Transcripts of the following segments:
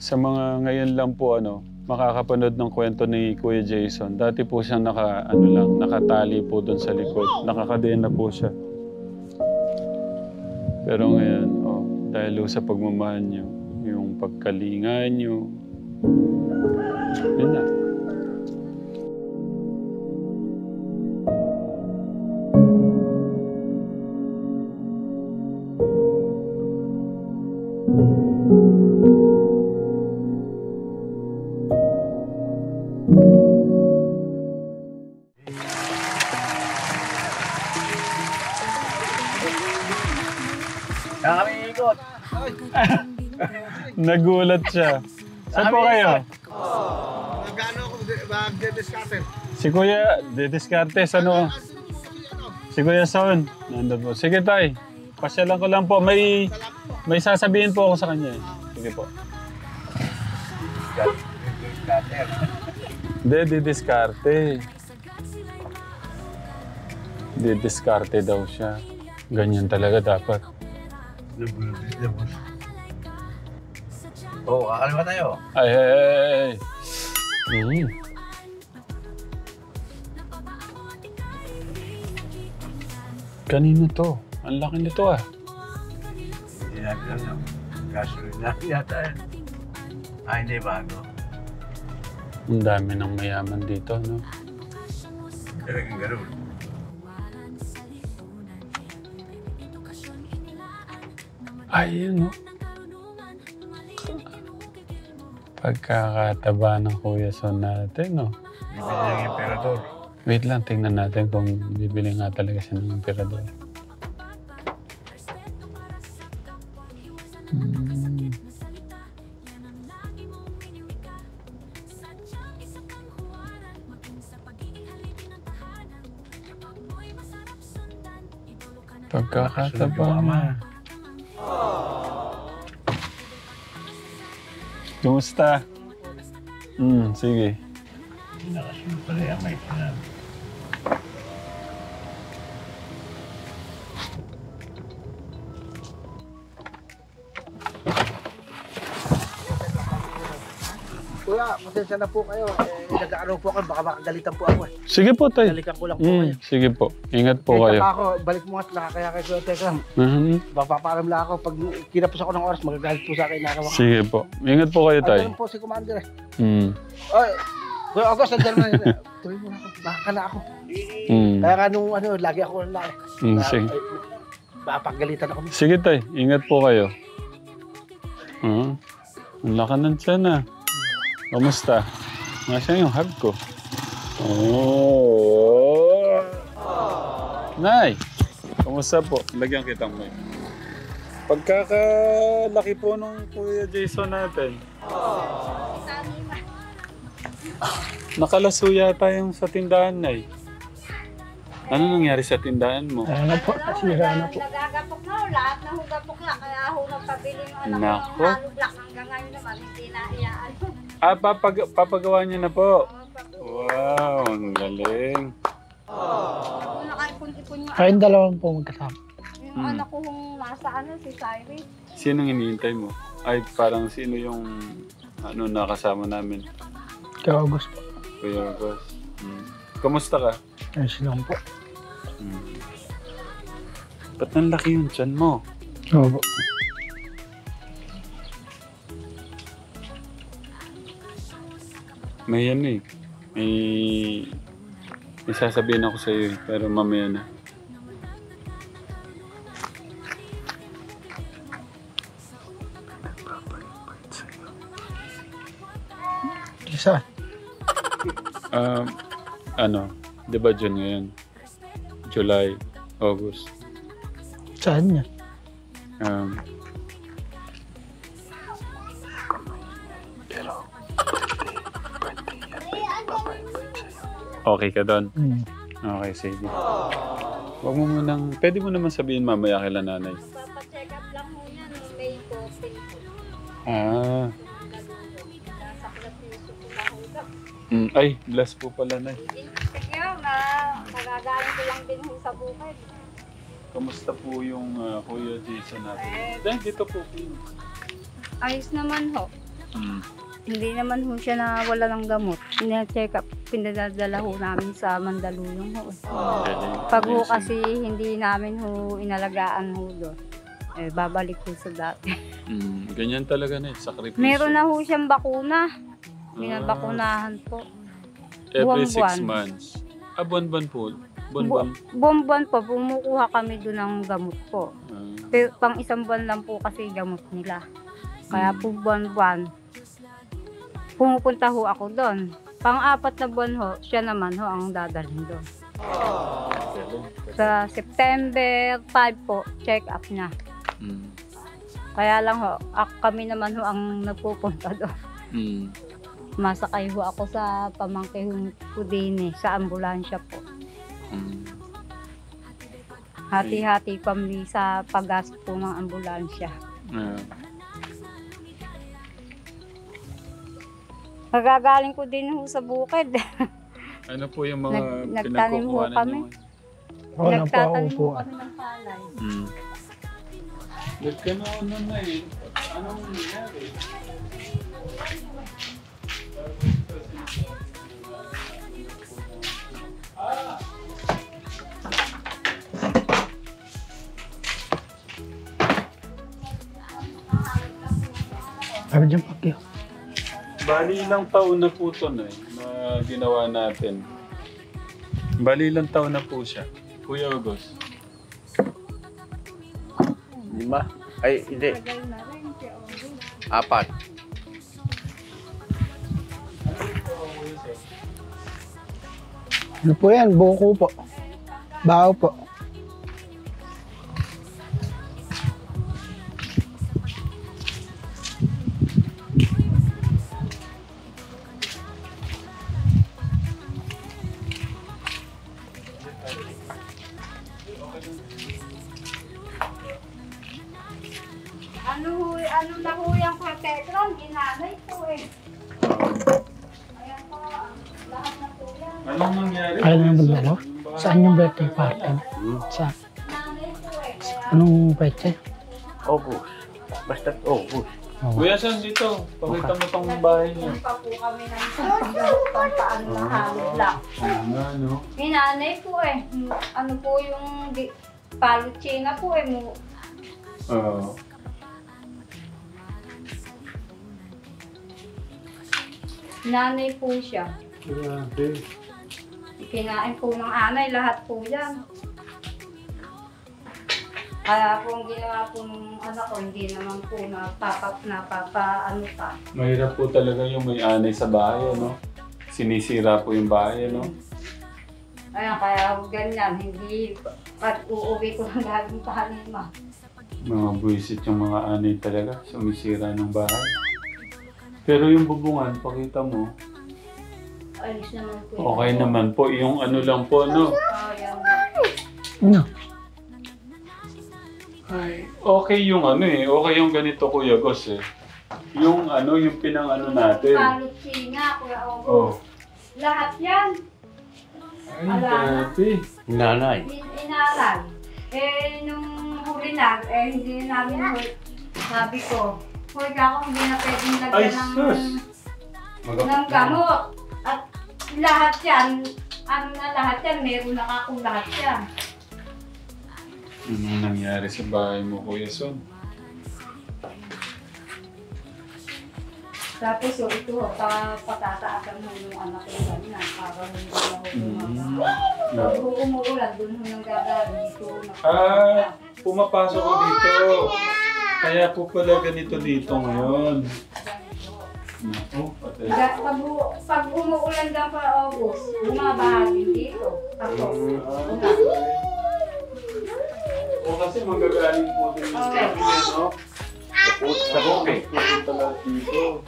sa mga ngayon lang po makakapanood ng kwento ni Kuya Jason. Dati po siyang nakatali po doon sa likod. Nakakadena po siya. Pero ngayon, dahil sa pagmamahal niyo, yung pagkalinga niyo, yun na. Kami ikot. Nagulat siya. Saan po kayo? Nagano ako mag-discarte. Si Kuya, Dedescartes, Si Kuya Son. Nandun po. Sige tay, pasyalan ko lang po. May sasabihin po ako sa kanya. Sige po. Dedescarte. Dedescarte daw siya. Ganyan talaga dapat. Oo, kakaliwa tayo. Ay. Kanino to? Ang laki nito ah. Hindi natin alam. Gasolina yata yan. Hindi bago. Ang dami ng mayaman dito, no? Talagang gano'n. Ayun, no? Pagkakataba ng Kuya Son natin, no? Bibili ng emperador. Wait lang, tingnan natin kung bibili nga talaga siya ng emperador. Pagkakataba na. Kumusta? Sige. Nakasunod pala yung may sinabi. Kuya, pasensya na po kayo. Nag-ano po ako, baka makagalitan po ako. Sige po, tay. Dalikan ko lang po kayo. Sige po. Ingat po kayo. Ako, balik mo at nakakaya kay Kuya Tekram. Papapaalam lang ako. Pag kinapos ako ng oras, magagalit po sa akin. Sige po. Ingat po kayo, tay. Ayun po si Commander. Mm. Kuya August, nandiyan na. Tuloy mo na ako. Nakakana ako. Kaya nga nung lagi ako na. Sige. Papagalitan ako. Sige, tay. Ingat po kayo. Ang laka ng tiyan ah. Kamusta? Nasaan yung hug ko? Oh. Nay! Kamusta po? Lagyan kitang mic. Pagkakalaki po nung Kuya Jason natin. Nakalaso yata yung sa tindahan, Nay. Ano nangyari sa tindahan mo? Ano po? Nasira na po. Nagagapok na ho, lahat na hugapok na. Kaya ho nagpabili yung anak Nako. ko ng halublock hanggang ngayon naman. Hindi na iyaan. Papagawa niyo na po. Wow, ang galing. Kung nakaipon-ipon yung Kayong dalawang po magkasama. yung anak ko kung nasa si Cyrus. Sinong hinihintay mo? Ay, parang sino yung nakasama namin? Kaya August po. Kuya August. Kamusta ka? Ayos lang po. Ba't ang laki yung tiyan mo? Oo po. May may sasabihin ako sa iyo pero mamaya na. Isa. Di ba June ngayon? July, August. Saan niya? Okay ka doon? Okay, sige. Wag mo munang, pwede mo naman sabihin mamaya kay nanay. Papacheck up lang ho niya nung May 14 po. Nasa Plastiso po na hugap. Ay, bless po pala, Nay. Kaya na magagaling ko lang din ho sa bukid. Kamusta po yung Kuya Jason natin? Dahil dito po. Ayos naman ho. Hindi naman ho siya na wala ng gamot. Ina-check up, pinadadala ho namin sa Mandaluyong ho. Pag ho kasi hindi namin ho inalagaan ho doon, babalik ho sa dati. Ganyan talaga na sakripisyo. Meron na ho siyang bakuna. Binabakunahan po. Every 6 buwan-buwan. months. Buwan-buwan po. Buwan-buwan. Buwan-buwan po, bumukuha kami doon ng gamot po. Pero pang isang buwan lang po kasi gamot nila. Kaya po buwan-buwan, pumupunta ho ako doon. Pang-4 na buwan ho, siya naman ho ang dadalhin doon. Sa September 5 po, check up na. Kaya lang ho, kami naman ho ang nagpupunta doon. Masakay ho ako sa pamangkin ko din sa ambulansya po. Hati-hati kami sa paggastos po ng ambulansya. Magagaling ko din ho sa bukid. Ano po yung mga Nagtanim ho pinagkukuhanan kami. nyo? Ako lang po ako Nagtatanim po. ho kami ng palay. Nagkano na eh. Anong nangyari? Sabi dyan pakyo. Bali ilang taon na po ito na ginawa natin. Bali ilang taon na po siya. Kuya August. 5? Ay, hindi. Tagal na rin siya. 4. Ano po yan? Buko po. Bao po. Ano na ho yung protection? Ginanay po eh. Ayan po, lahat na po yan. Anong nangyari? Ayaw na yung maglaro? Saan yung birthday party? Sa Ginanay po eh. Kaya anong pwede? August. Basta August. Kuya San dito. Pakita mo tong bahay niyo. pa po kami ng pampaano na halak. Ano? Ginanay po eh. Ano po yung palutsina po eh. Oo. Nanay po siya. Grabe. Kinain po ng anay, lahat po yan. Kaya po ang ginawa po ng anak ko, hindi naman po napapa-ano pa. Mahirap po talaga yung may anay sa bahay, no? Sinisira po yung bahay, no? Kaya ganyan, hindi pag uuwi ko ng galing panima. Mga buwisit yung mga anay talaga. Sumisira ng bahay. Pero yung bubungan, pakita mo. Alis naman po. Okay naman po. Yung ano lang po, no? Kaya Ano? Ay, okay yung ano eh. Okay yung ganito, Kuya Gos eh. Yung ano, yung pinang-ano natin. palutsina, Kuya Ogo. Oh. Lahat yan, Ay, grabe. Nanay. inaral. Nung huli na, hindi namin huli. Sabi ko, huli ka ako, hindi na pwedeng Ay, lagyan sus! ng gamot. At lahat yan, ano na lahat yan, meron na akong lahat yan. Ano nangyari sa bahay mo, Kuya Son? Tapos ito, patataasan mo yung anak ko ganyan, para hindi na ho Pag umuulan, doon ho nang gagaling. Dito Pumapasok ko dito. Kaya po pala ganito dito ngayon. Naku, patay. Pag umuulan daw pa August, bumabaha din dito. Tapos, O kasi magagaling po din yung cabinet, no? Sa bukit. Pupunta lahat dito.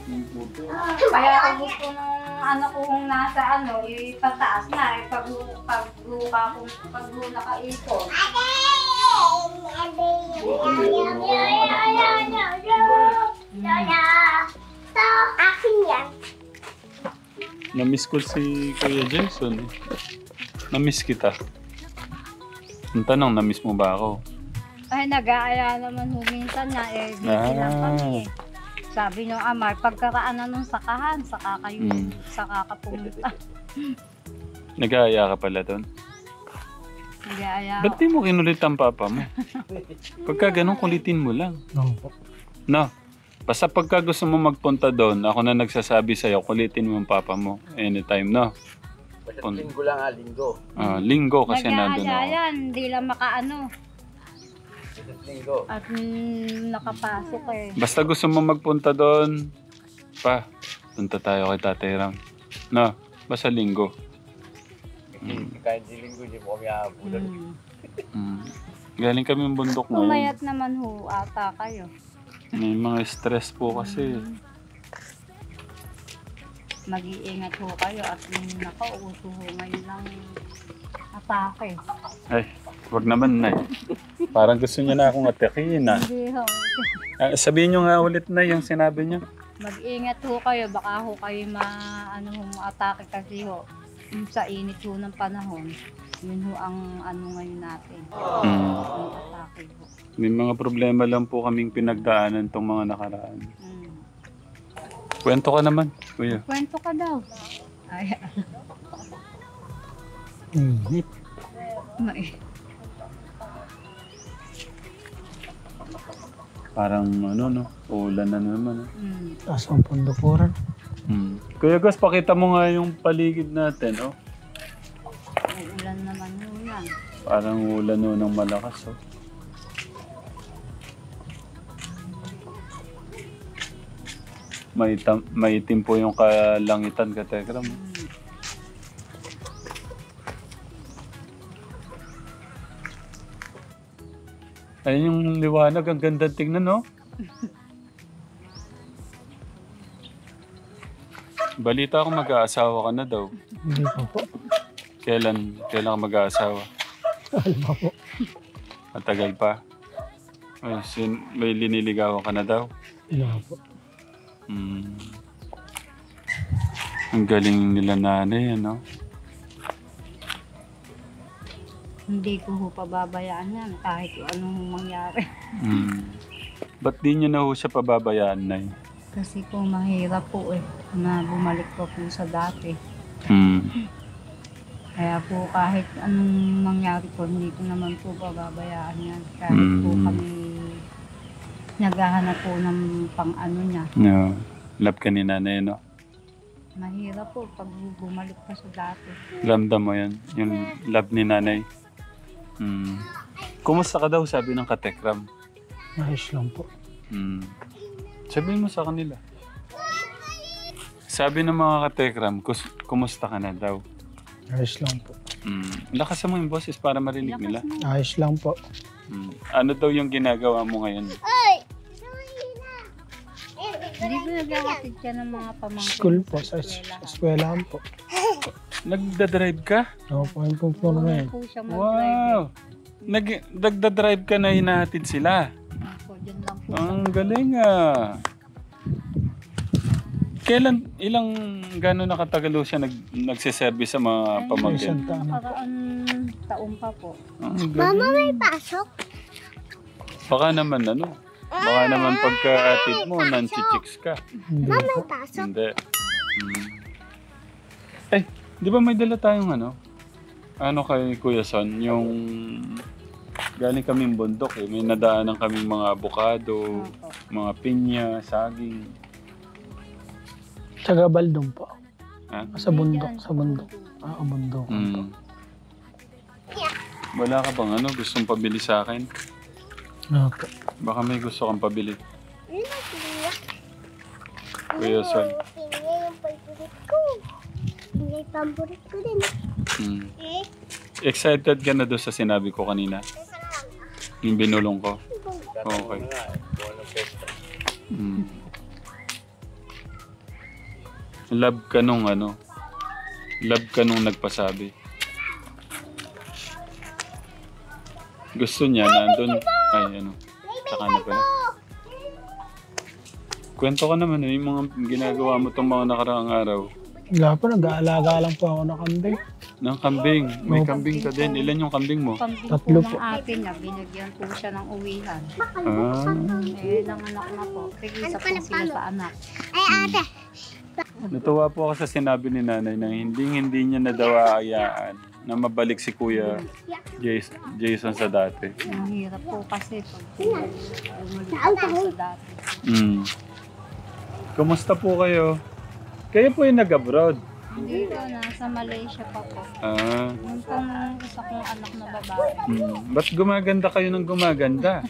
Yung puto. kaya ang gusto ng anak kong nasa ipataas na. Pag nakaipon. Na-miss ko si Kuya Jason. Na-miss kita. Ang tanong, na-miss mo ba ako? Ay, nag-aaya naman ho minsan na busy lang kami. Sabi nung ama, pagkaraan na nung sakahan, saka kayo, Mm. saka ka pumunta. Nag-aaya ka pala doon. Nag-aaya Ba't di mo kinulit ang papa mo? Pagka ganun, kulitin mo lang. Opo. No. Basta pagka gusto mo magpunta doon, ako na nagsasabi sa'yo, kulitin mo ang papa mo. Anytime, no? Basta linggo lang linggo. Linggo kasi nandun Nag-aaya ako. yan, hindi lang makaano. Basta linggo. At nakapasok eh. Basta gusto mo magpunta doon, punta tayo kay Tatay Ram. No, basta linggo. Kahit di linggo, di mo kami hapunan. Galing kami yung bundok ngayon. Pumayat naman ho ata kayo. May mga stress po kasi. Mag-iingat ho kayo at nakauso ho ngayon ng atake. Ay, wag naman na. Parang gusto niya na akong atakihin na. Hindi ho. Sabihin niyo nga ulit na yung sinabi niyo. Mag-ingat ho kayo, baka ho kayo atake kasi ho. Sa init ho ng panahon, yun ho ang ngayon natin. Ang atake ho. May mga problema lang po kaming pinagdaanan tong mga nakaraan. Kwento ka naman, kuya. Kwento ka daw. Ay, Init. may. Parang no, ulan na naman. Taas ang pundukuran. Kuya Gus, pakita mo nga yung paligid natin, oh. Ulan naman ho yan. Parang ulan no ng malakas, oh. Maitim po yung kalangitan, Katekram. Ayun yung liwanag, ang ganda tingnan, no? Balita ko mag-aasawa ka na daw. Hindi pa po. Kailan ka mag-aasawa? Alam po. Matagal pa. Ay, may liniligawan ka na daw. Alam po. Ang galing nila nanay, ano? Hindi ko ho pababayaan yan kahit anong mangyari. Ba't di nyo na ho siya pababayaan, Nay? Kasi po mahirap po na bumalik po sa dati. Kaya po kahit anong mangyari po, hindi ko naman po pababayaan yan. Kahit po kami naghahanap po ng pang-ano niya. No. Love ka ni nanay, no? Mahirap po pag bumalik pa sa dati. Ramdam mo yan, yung love ni nanay. Kumusta ka daw, sabi ng Katekram? Ayos lang po. Sabihin mo sa kanila. Sabi ng mga Katekram, kumusta ka na daw? Ayos lang po. Lakasan mo yung boses para marinig nila. Ayos lang po. Ano daw yung ginagawa mo ngayon? Hindi ko nagkakatid ka ng mga pamangkin. School po. Sa eskwelahan po. Nagda-drive ka? Ako po yung pumpurma yan. Po siya mag-drive. Wow! Nagda-drive ka na hinahatid sila. Ako, dyan lang po. Ang galing gano'n nakatagal ho siya nagsiservice sa mga pamangkin? Isang taon na po. Paraan taon pa po. Ang galing. Mama, may pasok? Baka naman Baka naman pagka-atid mo, nanchichicks ka. Hindi po. Hindi. Eh, di ba may dala tayong ano kay Kuya Son, yung galing kaming bundok May nadaanan kaming mga avocado, mga pinya, saging. Taga Baldong po. Ha? Sa bundok. Sa bundok. Bundok. Wala ka bang gustong pabili sa akin? Opo. Baka may gusto kang pabili. Kuya Son. Yung paborito ko din. Excited ka na doon sa sinabi ko kanina? Yung binulong ko? Okay. Love ka nung Love ka nung nagpasabi. Gusto niya nandun. Ay, Tsaka na pala. Kwento ka naman yung mga ginagawa mo itong mga nakaraang araw. Wala po. Nag-aalaga lang po ako ng kambing. Ng kambing. May Opo. kambing ka din. Ilan yung kambing mo? Pambing Tatlo po po. ng atin niya, binigyan po siya ng uwihan. Ah. Nanganak na po. Tigisa po sila sa anak. Ay, ate. Natuwa po ako sa sinabi ni nanay na hindi niya na daw aayaan na mabalik si Kuya Jason sa dati. Ang hirap po kasi pag bumalik po sa dati. Mm. Kumusta po kayo? Kayo po yung nag-abroad. Dito, nasa Malaysia pa po. Ah. Yung pong isa kong anak na babae. Ba't gumaganda kayo ng gumaganda?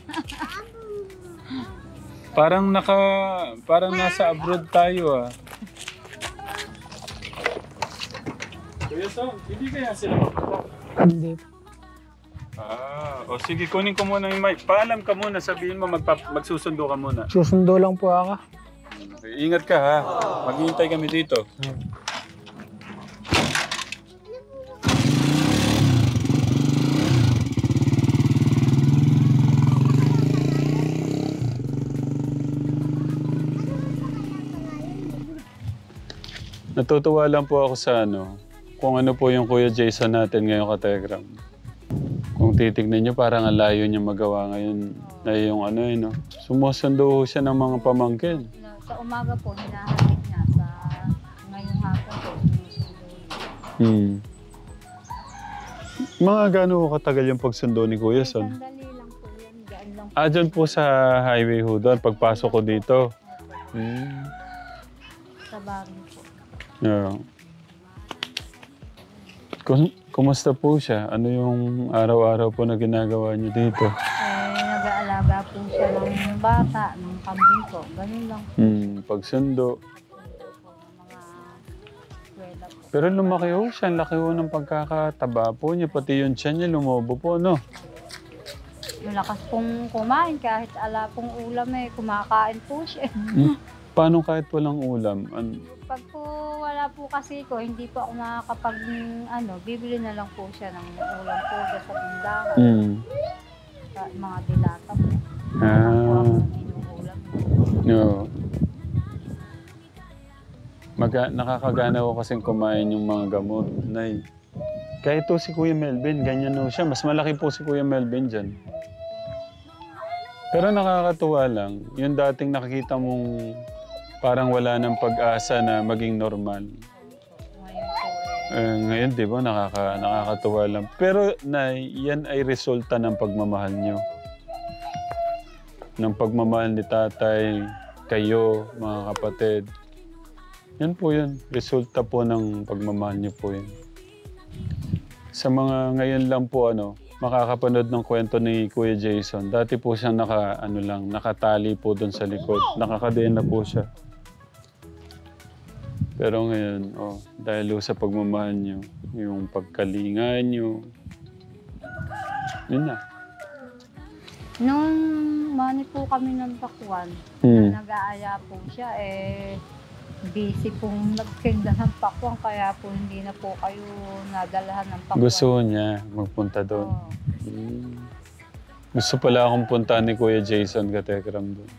Parang nasa abroad tayo ah. Kuya Son, hindi kaya sila mapunta? Hindi po. O sige, kunin ko muna yung mic. Paalam ka muna, sabihin mo, magsusundo ka muna. Susundo lang po ako. Okay, ingat ka ha. Maghihintay kami dito. Natutuwa lang po ako sa kung ano po yung Kuya Jason natin ngayon ka-Telegram. Kung titignan nyo, parang ang layo niya magawa ngayon na yung sumusundo ho siya ng mga pamangkin. Sa umaga po, hinahatid niya. Sa ngayong hapon po, sinusundo niya. Mga gaano katagal yung pagsundo ni Kuya Son? Sandali lang po yan. Diyan lang po. Dyan po sa highway ho doon, pagpasok ko dito. Sa barrio po. Yeah. Kumusta po siya? Ano yung araw-araw po na ginagawa niyo dito? Nag-aalaga po siya ng bata, ng kambing po. Ganun lang po. Pagsundo. Po ng mga eskwela po. Pero lumaki ho siya. Laki ho ng pagkakataba po niya. Pati yung tiyan niya lumobo po, no? Malakas pong kumain kahit ala pong ulam kumakain po siya. Paano kahit walang ulam? Pag po wala po kasi ko, hindi po ako nakakapag bibili na lang po siya ng ulam po sa tindahan. Sa mga dilata po. Po ako ng inuulam po. No. Nakakagana ko kasing kumain yung mga gamot. Nay. Kahit to si Kuya Melvin, ganyan no siya. Mas malaki po si Kuya Melvin dyan. Pero nakakatuwa lang, yung dating nakikita mong parang wala ng pag-asa na maging normal. Ngayon po Ngayon, di ba, nakakatuwa lang. Pero, Nay, yan ay resulta ng pagmamahal nyo. Ng pagmamahal ni tatay, kayo, mga kapatid. Yan po yun. Resulta po ng pagmamahal nyo po yun. Sa mga ngayon lang po, makakapanood ng kwento ni Kuya Jason. Dati po siyang nakatali po doon sa likod. Nakakadiin na po siya. Pero ngayon, dahil sa pagmamahal nyo, yung pagkalingan nyo, yun na. Nung mani po kami ng Bakwan, nag-aaya po siya, busy pong nagtinda ng pakwan, kaya po hindi na po kayo nadalahan ng pakwan. Gusto niya magpunta doon. Gusto pala akong punta ni Kuya Jason ka-Telegram doon.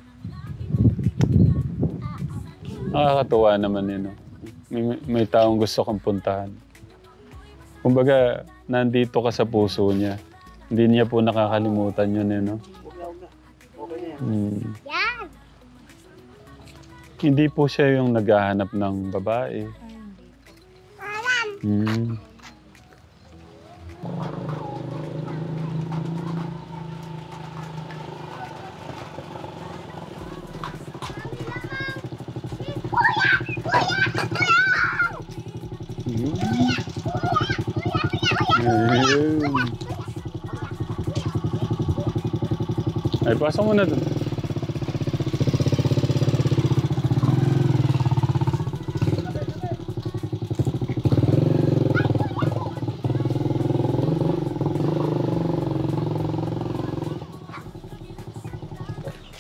Nakakatuwa naman yun. May taong gusto kong puntahan. Kumbaga, nandito ka sa puso niya. Hindi niya po nakakalimutan yun. Hindi po siya yung naghahanap ng babae. Ay, pasok mo na doon.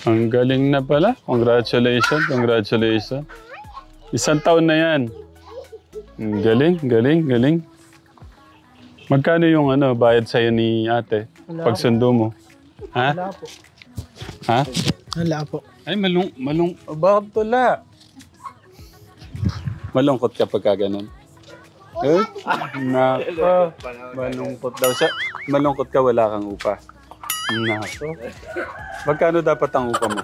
Ang galing na pala. Congratulations, congratulations. 1 taon na yan. Galing, galing, galing. Magkano yung bayad sa'yo ni ate? Pagsundo mo? Ha? Wala po. Ha? Wala po. Ay, bakit pala? Malungkot ka pagka ganun? Eh? Nako. Malungkot daw siya. Malungkot ka, wala kang upa. Nako. Magkano dapat ang upa mo?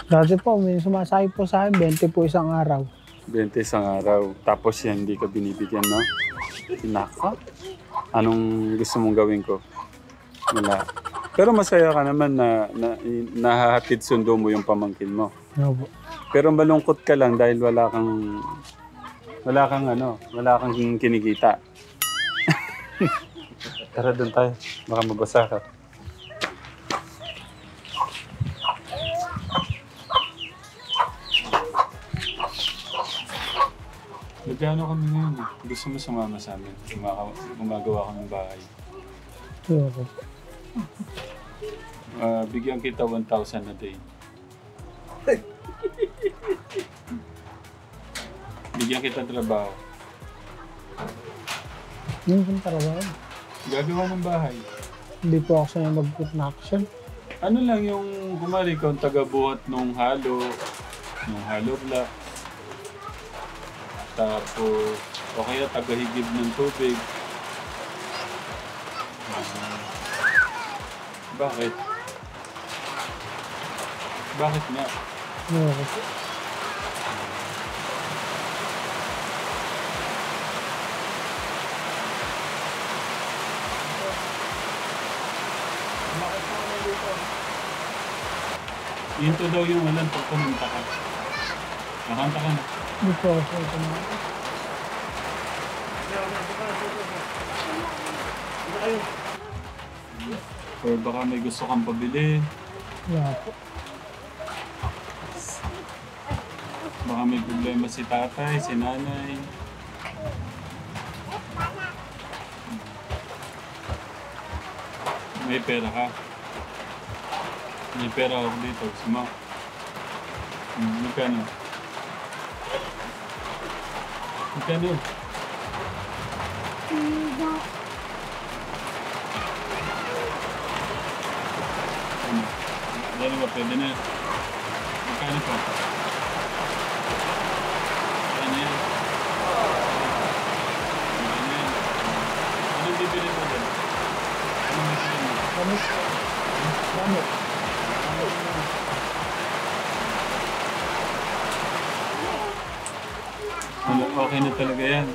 Dati po, may sumasahig po sa akin, 20 po isang araw. 20 isang araw. Tapos yan, hindi ka binibigyan, no? Nako. Anong gusto mong gawin ko? Wala. Pero masaya ka naman na nahahatid sundo mo yung pamangkin mo. Ano po? Pero malungkot ka lang dahil wala kang kinikita. Tara doon tayo. Baka mabasa ka. Nagkano kami ngayon eh. Gusto mo sumama sa amin. Gumagawa kami ng bahay. Ano po? Bigyan kita 1,000 a day. Bigyan kita trabaho. Hindi po trabaho. Gagawa ng bahay. Hindi po ako sanay mag-construction. Ano lang yung kumari ikaw ang taga-buhat nung halo block. Tapos, o kaya taga-higib ng tubig. Bakit? Bakit nga? Ano po? Ito daw yung walang pag kumanta ka. Nakanta ka na. Hindi po ako sanay kumain. Or baka may gusto kang pabili. Wala po. Baka may problema si tatay, si nanay. May pera ka. May pera ako dito. Gusto mo? Magkano? Magkano? Ano ba? Pwede na. Magkano pa? Ano yan? Ano yan? Anong bibili mo dyan? Anong bibili mo? Gamit po. Gamit. Ano, okay na talaga yan.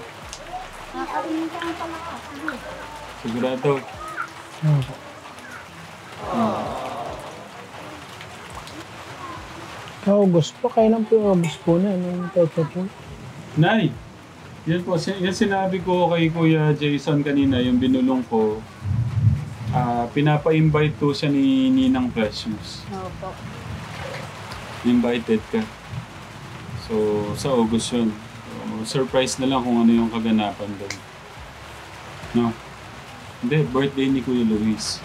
Sigurado. Ano po? August po. Kailan po yung August po na? Anong pepe po? Nay! Yan po, yan sinabi ko kay Kuya Jason kanina, yung binulong ko. Pinapa-invite to siya ni Ninang Precious. Opo. Invited ka. So, sa August yun. So, surprise na lang kung ano yung kaganapan doon. No? Hindi, birthday ni Kuya Luis.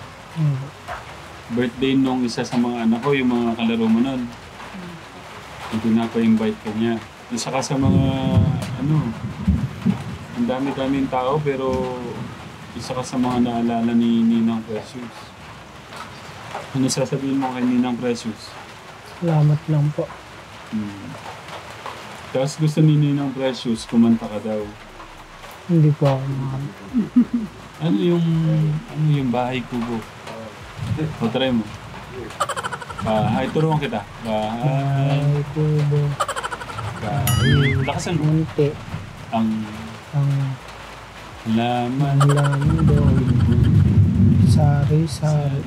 Birthday nung isa sa mga anak ko, yung mga kalaro mo nun. Yung pinapa-invite ka niya. At saka sa mga, ang dami-daming tao, pero isa ka sa mga naalala ni Ninang Precious. Ano sasabihin mo kay Ninang Precious? Salamat lang po. Tapos gusto ni Ninang Precious, kumanta ka daw. Hindi po ako makakanta. Ano yung bahay kubo? O, try mo. Bahay, turuan kita. Bahay, Ay, kubo. bahay. Lakasan mo. Munti. Ang laman Lang doon. Sari-sari.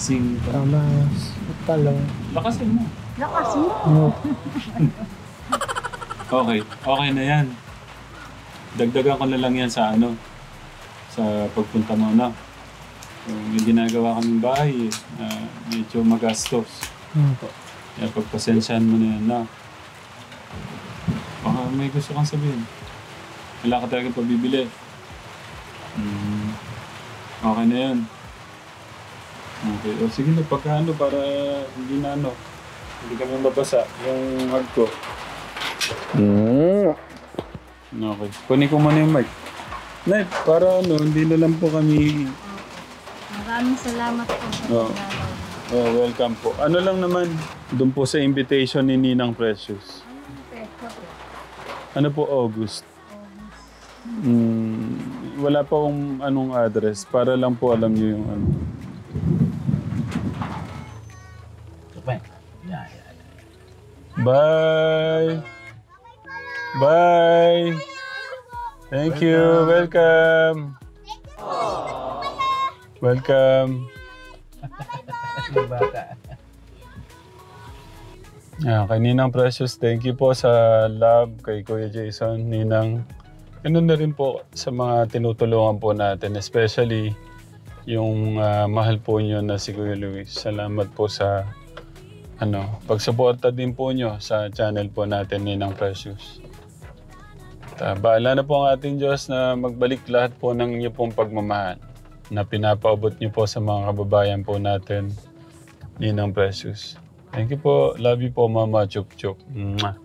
singka. Tamas. Talong. Lakasan mo. Lakas mo. Ano? Okay na yan. Dagdagan ko na lang yan sa sa pagpunta mo, no? So, may ginagawa kaming bahay, medyo magastos. Ano po? Kaya pagpasensyahan mo na yan, no? Baka may gusto kang sabihin. Wala ka talaga pabibili. Okay na yan. Okay. O sige na, pagkaano para hindi na hindi kami mabasa yung hard ko. Okay. Kunin ko muna yung mic. Nay, para hindi na lang po kami... Maraming salamat po sa Oo. pagdalaw. Welcome po. Ano lang naman, doon po sa invitation ni Ninang Precious. Ano po, August? Wala pa akong anong address para lang po alam niyo yung ano. Bye! Bye! Thank you. Welcome. Welcome. Kay Ninang Precious, thank you po sa love kay Kuya Jason, Ninang. Ganun na rin po sa mga tinutulungan po natin, especially yung mahal po nyo na si Kuya Luis. Salamat po sa pagsuporta din po nyo sa channel po natin, Ninang Precious. Bahala na po ang ating Diyos na magbalik lahat po ng inyo pong pagmamahal na pinapaabot nyo po sa mga kababayan po natin, Ninang Precious. Thank you po. Love you po, Mama Chuk Chuk. Mwah.